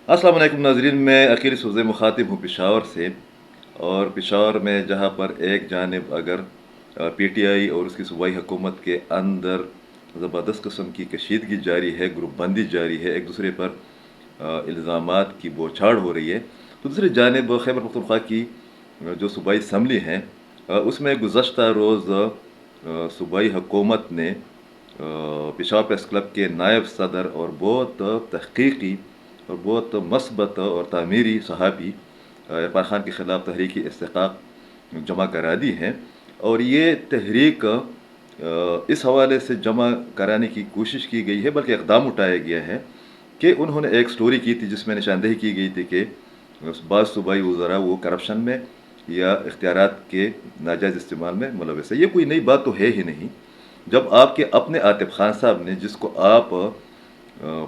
अस्सलाम वालेकुम नाजरीन, मैं अकील सुज़े मुखातिब हूँ पेशावर से। और पेशावर में जहाँ पर एक जानिब अगर पीटीआई और उसकी सूबाई हुकूमत के अंदर ज़बरदस्त किस्म की कशीदगी जारी है, ग्रुप बंदी जारी है, एक दूसरे पर इल्ज़ामात की बौछार हो रही है, तो दूसरी जानिब खैबर पख्तूनख्वा की जो सूबाई असम्बली हैं, उसमें गुज़श्ता रोज़ सूबाई हुकूमत ने पेशावर प्रेस क्लब के नायब सदर और बहुत तहकीकी और बहुत मस्बत और तामीरी सहाफ़ी इरफान खान के ख़िलाफ़ तहरीक इस्तिक़ाक़ जमा करा दी हैं। और ये तहरीक इस हवाले से जमा कराने की कोशिश की गई है, बल्कि इक़दाम उठाया गया है कि उन्होंने एक स्टोरी की थी जिसमें निशानदेही की गई थी कि बाज़ सूबाई वज़रा वो करप्शन में या इख्तियारात के नाजायज़ इस्तेमाल में मुलविस है। ये कोई नई बात तो है ही नहीं। जब आपके अपने आतिफ खान साहब ने, जिसको आप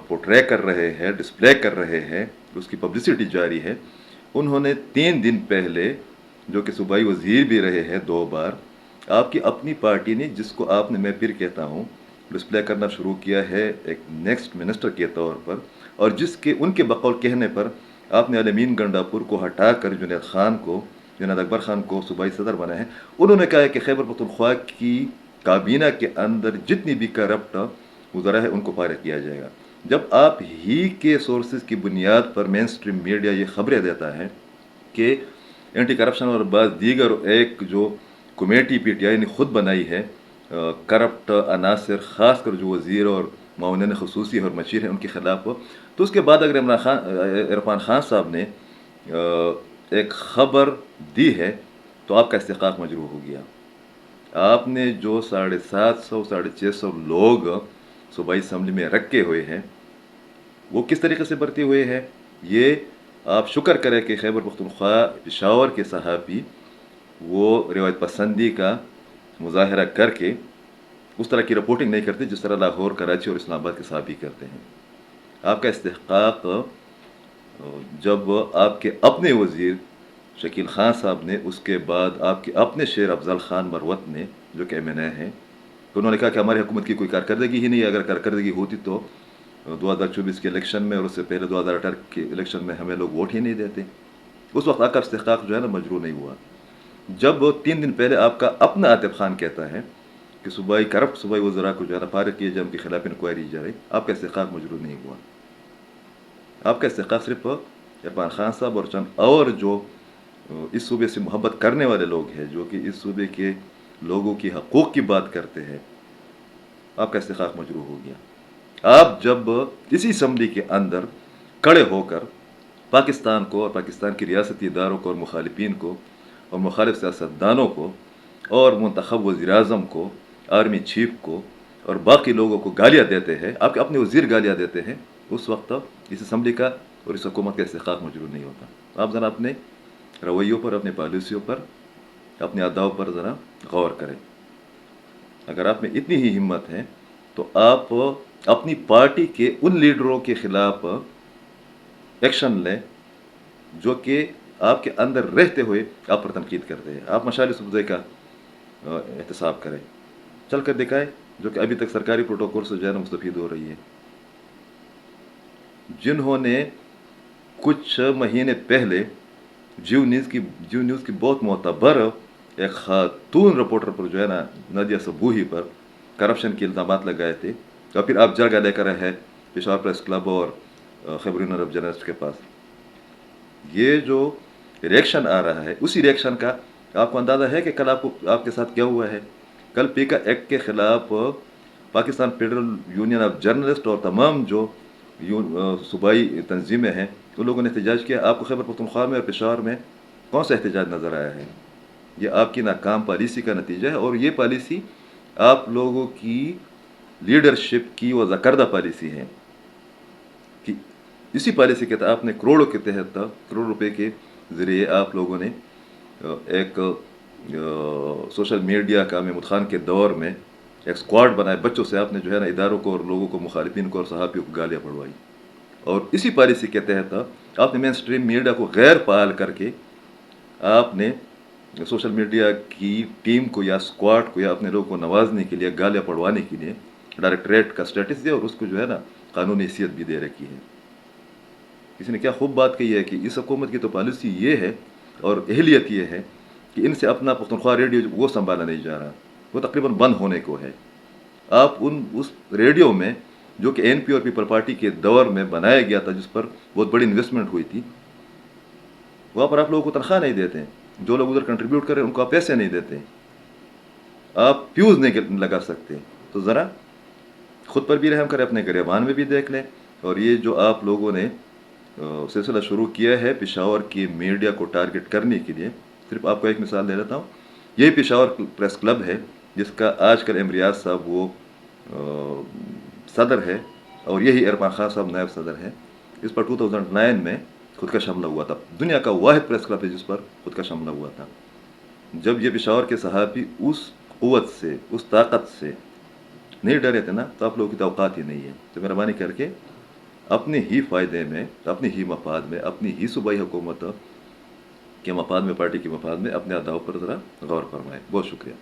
पोर्ट्रे कर रहे हैं, डिस्प्ले कर रहे हैं, उसकी पब्लिसिटी जारी है, उन्होंने 3 दिन पहले, जो कि सूबाई वज़ीर भी रहे हैं 2 बार, आपकी अपनी पार्टी ने, जिसको आपने, मैं फिर कहता हूँ, डिस्प्ले करना शुरू किया है एक नेक्स्ट मिनिस्टर के तौर पर, और जिसके उनके बकौल कहने पर आपने अलमीन गंडापुर को हटा कर जुनैद अकबर खान को सूबाई सदर बनाया है। उन्होंने कहा है कि खैबर पख्तूनख्वा की काबीना के अंदर जितनी भी करप्ट वज़रा है उनको फारिग किया जाएगा। जब आप ही के सोर्सेज की बुनियाद पर मेन स्ट्रीम मीडिया ये खबरें देता है कि एंटी करप्शन और बाद दीगर एक जो कमेटी पीटीआई ने खुद बनाई है करप्ट अनासर, ख़ास कर जो वज़ीर और माउनन खसूसी और मशीर हैं उनके ख़िलाफ़, तो उसके बाद अगर इरफान खान साहब ने एक ख़बर दी है तो आपका इस्तिक़ाक़ मजरूह हो गया। आपने जो 750 650 लोग सूबाई असम्बली में रखे हुए हैं, वो किस तरीके से भर्ती हुए हैं, ये आप शुक्र करें कि खैबर पख्तूनख्वा पेशावर के सहाफ़ी वो रिवायत पसंदी का मुज़ाहरा करके उस तरह की रिपोर्टिंग नहीं करते जिस तरह लाहौर, कराची और इस्लामाबाद के सहाफ़ी करते हैं। आपका इस्तिक़ाक़ जब आपके अपने वज़ीर शकील ख़ान साहब ने, उसके बाद आपके अपने शेर अफ़ज़ल ख़ान मरवत ने, जो कि MNA हैं, तो उन्होंने कहा कि हमारी हुकूमत की कोई कारकर्दगी ही नहीं है। अगर कारकर्दगी होती तो 2024 के इलेक्शन में और उससे पहले 2018 के इलेक्शन में हमें लोग वोट ही नहीं देते। उस वक्त आपका इस्तिक़ाक़ जो है ना मजरूह नहीं हुआ। जब 3 दिन पहले आपका अपना आतिफ खान कहता है कि करप्ट सूबाई वज़रा को जो है ना फारिग किए जाए, उनके खिलाफ इंक्वायरी जारी, आपका इस्तिक़ाक़ मजरूह नहीं हुआ। आपका इस्तिक़ाक़ सिर्फ इरफान खान साहब और चंद और जो इस सूबे से मोहब्बत करने वाले लोग हैं, जो कि इस सूबे के लोगों की हकूक़ की बात करते हैं, आपका इस्तिक़ाक़ मजरूह हो गया। आप जब इसी असम्बली के अंदर खड़े होकर पाकिस्तान को और पाकिस्तान की रियासती इदारों को और मुखालिफिन को और मुखालिफ सियासतदानों को और मुंतखब वज़ीर-ए-आज़म को, आर्मी चीफ को और बाकी लोगों को गालियाँ देते हैं, आपके अपने वज़ीर गालियाँ देते हैं, उस वक्त इस असम्बली का और इस हुकूमत का इस्तिक़ाक़ मजरूह नहीं होता। आप ज़रा अपने रवैयों पर, अपने पॉलिसियों पर, अपने अदाव पर ज़रा गौर करें। अगर आप में इतनी ही हिम्मत है तो आप अपनी पार्टी के उन लीडरों के ख़िलाफ़ एक्शन लें जो कि आपके अंदर रहते हुए आप पर तनकीद करते हैं। आप मशाल सुबज़े का एहतसाब करें, चल कर दिखाएँ, जो कि अभी तक सरकारी प्रोटोकॉल से जो है ना मुस्तफ़ीद हो रही है। जिन्होंने कुछ महीने पहले जीव न्यूज़ की बहुत मोतबर एक खातून रिपोर्टर पर जो है ना, नादिया सबूही पर करप्शन के इल्ज़ामात लगाए थे, और फिर आप जगह लेकर है पेशावर प्रेस क्लब और खैबर यूनियन ऑफ जर्नलिस्ट के पास। ये जो रिएक्शन आ रहा है, उसी रिएक्शन का आपको अंदाज़ा है कि कल आपके साथ क्या हुआ है। कल पीका एक्ट के ख़िलाफ़ Pakistan federal union of journalist और तमाम जो सूबाई तंजीमें हैं, उन लोगों ने एहतजाज किया। आपको खैबर पख्तूनख्वा में और पेशावर में कौन सा एहतजाज नज़र आया है? ये आपकी नाकाम पॉलिसी का नतीजा है, और ये पॉलिसी आप लोगों की लीडरशिप की वज़ा करदा पॉलिसी है कि इसी पॉलिसी के तहत आपने करोड़ों के तहत, करोड़ रुपए के ज़रिए आप लोगों ने एक सोशल मीडिया का महमूद खान के दौर में एक स्क्वाड बनाए, बच्चों से आपने जो है ना इदारों को और लोगों को, मुखालिफिन को और सहाफ़ियों को गालियाँ पढ़वाई। और इसी पॉलिसी के तहत आपने मेन स्ट्रीम मीडिया को गैर फ़ाल करके आपने सोशल मीडिया की टीम को या स्क्वाड को या अपने लोगों को नवाजने के लिए, गालियाँ पढ़वाने के लिए डायरेक्टरेट का स्टेटस दिया और उसको जो है ना कानूनी हैसियत भी दे रखी है। کسی نے کیا خوب بات کہی ہے کہ اس حکومت کی تو پالیسی یہ ہے اور اہلیت یہ ہے کہ ان سے اپنا پختونخوا ریڈیو وہ سنبھالا نہیں جا رہا، وہ تقریباً بند ہونے کو ہے۔ آپ اس ریڈیو میں جو کہ این پی اور پیپل پارٹی کے دور میں بنایا گیا تھا، جس پر بہت بڑی انویسٹمنٹ ہوئی تھی، وہاں پر آپ لوگوں کو تنخواہ نہیں دیتے ہیں، جو لوگ ادھر کنٹریبیوٹ کر رہے ہیں ان کو آپ پیسے نہیں دیتے، آپ فیوز نہیں لگا سکتے۔ تو ذرا خود پر بھی رحم کریں، اپنے گریبان میں بھی دیکھ لیں۔ اور یہ جو آپ لوگوں نے سلسلہ شروع کیا ہے پشاور کی میڈیا کو ٹارگٹ کرنے کے لیے، صرف آپ کو ایک مثال دے دیتا ہوں، یہی پشاور پریس کلب ہے جس کا آج کل امریاز صاحب وہ صدر ہے، اور یہی عرفان خان صاحب نائب صدر ہے۔ اس پر 2009 میں خودکش حملہ ہوا تھا، دنیا کا واحد پریس کلب ہے جس پر خودکش حملہ ہوا تھا۔ جب یہ پشاور کے صحافی اس قوت سے، اس طاقت سے نہیں ڈرے تھے نا، تو آپ لوگوں کی توقعات ہی نہیں ہے۔ تو مہربانی کر کے اپنے ہی فائدے میں، اپنی ہی مفاد میں، اپنی ہی صوبائی حکومت کے مفاد میں، پارٹی کے مفاد میں اپنے اداؤں پر ذرا غور فرمائیں۔ بہت شکریہ۔